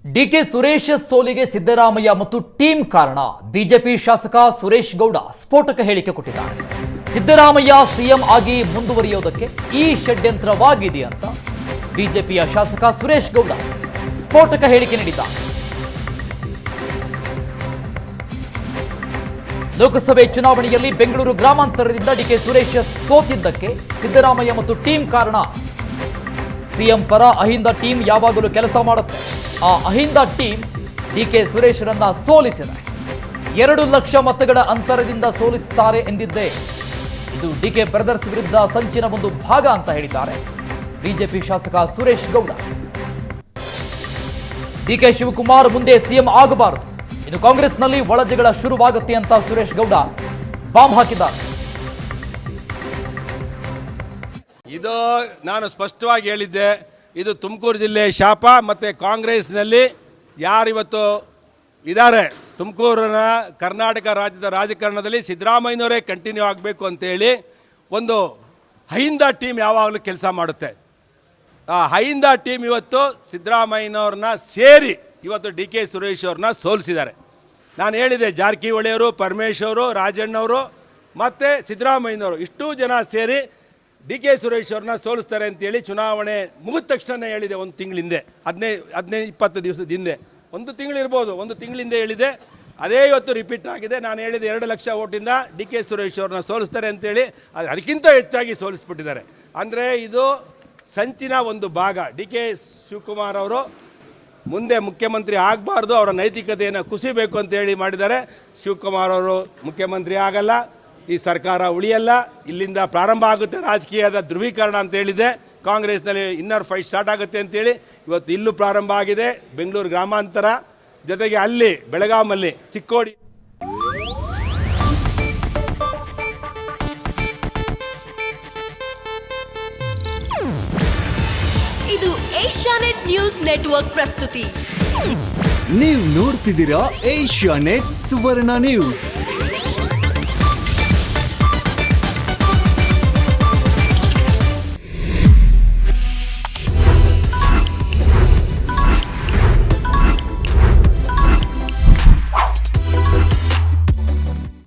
DK Suresh ಸೋಲಿಗೆ ಸಿದ್ದರಾಮಯ್ಯ ಮತ್ತು team ಕಾರಣ. ಬಿಜೆಪಿ ಶಾಸಕ ಸುರೇಶ್ ಗೌಡ ಸ್ಫೋಟಕ ಹೇಳಿಕೆ ಕೊಟ್ಟಿದ್ದಾರೆ. ಸಿದ್ದರಾಮಯ್ಯ ಸಿಎಂ ಆಗಿ ಮುಂದುವರಿಯೋದಕ್ಕೆ ಈ ಷಡ್ಯಂತ್ರವಾಗಿದೆ ಅಂತ ಬಿಜೆಪಿಯ ಶಾಸಕ ಸುರೇಶ್ ಗೌಡ ಸ್ಫೋಟಕ ಹೇಳಿಕೆ ನೀಡಿದ್ದಾರೆ. ಲೋಕಸಭೆ ಚುನಾವಣೆಯಲ್ಲಿ ಬೆಂಗಳೂರು ಗ್ರಾಮಾಂತರದಿಂದ ಡಿಕೆ ಸುರೇಶ್ ಸೋತಿದ್ದಕ್ಕೆ ಸಿದ್ದರಾಮಯ್ಯ ಮತ್ತು ಟೀಮ್ ಕಾರಣ. ಸಿಎಂ ಪರ ಅಹಿಂದ ಟೀಮ್ ಯಾವಾಗಲೂ ಕೆಲಸ ಮಾಡುತ್ತೆ. ಆ ಅಹಿಂದ ಟೀಮ್ ಡಿಕೆ ಸುರೇಶ್ರನ್ನ ಸೋಲಿಸಿದೆ. 2 ಲಕ್ಷ ಮತಗಳ ಅಂತರದಿಂದ ಸೋಲಿಸುತ್ತಾರೆ ಎಂದಿದ್ದೆ. ಇದು ಡಿಕೆ ಬ್ರದರ್ಸ್ ವಿರುದ್ಧ ಸಂಚಿನ ಒಂದು ಭಾಗ ಅಂತ ಹೇಳಿದ್ದಾರೆ ಬಿಜೆಪಿ ಶಾಸಕ ಸುರೇಶ್ ಗೌಡ. ಡಿಕೆ ಶಿವಕುಮಾರ್ ಮುಂದೆ ಸಿಎಂ ಆಗಬಾರದು, ಇನ್ನು ಕಾಂಗ್ರೆಸ್ನಲ್ಲಿ ಒಳಜಗಳ ಶುರುವಾಗುತ್ತೆ ಅಂತ ಸುರೇಶ್ ಗೌಡ ಬಾಂಬ್ ಹಾಕಿದ್ದಾರೆ. ಇದು ನಾನು ಸ್ಪಷ್ಟವಾಗಿ ಹೇಳಿದ್ದೆ, ಇದು ತುಮಕೂರು ಜಿಲ್ಲೆ ಶಾಪ. ಮತ್ತು ಕಾಂಗ್ರೆಸ್ನಲ್ಲಿ ಯಾರಿವತ್ತು ಇದ್ದಾರೆ, ತುಮಕೂರಿನ ಕರ್ನಾಟಕ ರಾಜ್ಯದ ರಾಜಕಾರಣದಲ್ಲಿ ಸಿದ್ದರಾಮಯ್ಯನವರೇ ಕಂಟಿನ್ಯೂ ಆಗಬೇಕು ಅಂತೇಳಿ ಒಂದು ಅಹಿಂದ ಟೀಮ್ ಯಾವಾಗಲೂ ಕೆಲಸ ಮಾಡುತ್ತೆ. ಆ ಅಹಿಂದ ಟೀಮ್ ಇವತ್ತು ಸಿದ್ದರಾಮಯ್ಯನವ್ರನ್ನ ಸೇರಿ ಇವತ್ತು ಡಿ ಕೆ ಸುರೇಶ್ ಅವ್ರನ್ನ ಸೋಲಿಸಿದ್ದಾರೆ. ನಾನು ಹೇಳಿದೆ, ಜಾರಕಿಹೊಳಿಯವರು, ಪರಮೇಶ್ವರು, ರಾಜಣ್ಣವರು ಮತ್ತು ಸಿದ್ದರಾಮಯ್ಯನವರು ಇಷ್ಟೂ ಜನ ಸೇರಿ ಡಿ ಕೆ ಸುರೇಶ್ ಅವ್ರನ್ನ ಸೋಲಿಸ್ತಾರೆ ಅಂತೇಳಿ ಚುನಾವಣೆ ಮುಗಿದ ತಕ್ಷಣ ಹೇಳಿದೆ. ಒಂದು ತಿಂಗಳಿಂದೆ, 15-20 ದಿವಸದ ಹಿಂದೆ, ಒಂದು ತಿಂಗಳಿರ್ಬೋದು, ಒಂದು ತಿಂಗಳಿಂದ ಹೇಳಿದೆ. ಅದೇ ಇವತ್ತು ರಿಪೀಟ್ ಆಗಿದೆ. ನಾನು ಹೇಳಿದೆ 2 ಲಕ್ಷ ಓಟಿಂದ ಡಿ ಕೆ ಸುರೇಶ್ ಅವ್ರನ್ನ ಸೋಲಿಸ್ತಾರೆ ಅಂತೇಳಿ, ಅದಕ್ಕಿಂತ ಹೆಚ್ಚಾಗಿ ಸೋಲಿಸ್ಬಿಟ್ಟಿದ್ದಾರೆ. ಅಂದರೆ ಇದು ಸಂಚಿನ ಒಂದು ಭಾಗ. ಡಿ ಕೆ ಶಿವಕುಮಾರ್ ಅವರು ಮುಂದೆ ಮುಖ್ಯಮಂತ್ರಿ ಆಗಬಾರ್ದು, ಅವರ ನೈತಿಕತೆಯನ್ನು ಕುಸಿಬೇಕು ಅಂತೇಳಿ ಮಾಡಿದ್ದಾರೆ. ಶಿವಕುಮಾರ್ ಅವರು ಮುಖ್ಯಮಂತ್ರಿ ಆಗಲ್ಲ, ಈ ಸರ್ಕಾರ ಉಳಿಯಲ್ಲ, ಇಲ್ಲಿಂದ ಪ್ರಾರಂಭ ಆಗುತ್ತೆ ರಾಜಕೀಯದ ಧ್ರುವೀಕರಣ ಅಂತ ಹೇಳಿದೆ. ಕಾಂಗ್ರೆಸ್ನಲ್ಲಿ ಇನ್ನರ್ ಫೈಟ್ ಸ್ಟಾರ್ಟ್ ಆಗುತ್ತೆ ಅಂತೇಳಿ ಇವತ್ತು ಇಲ್ಲೂ ಪ್ರಾರಂಭ ಆಗಿದೆ. ಬೆಂಗಳೂರು ಗ್ರಾಮಾಂತರ ಜೊತೆಗೆ ಅಲ್ಲಿ ಬೆಳಗಾಮಲ್ಲಿ ಚಿಕ್ಕೋಡಿ. ಇದು ಏಷ್ಯಾನೆಟ್ ನ್ಯೂಸ್ ನೆಟ್ವರ್ಕ್ ಪ್ರಸ್ತುತಿ. ನೀವು ನೋಡ್ತಿದ್ದೀರಾ ಏಷ್ಯಾನೆಟ್ ಸುವರ್ಣ ನ್ಯೂಸ್.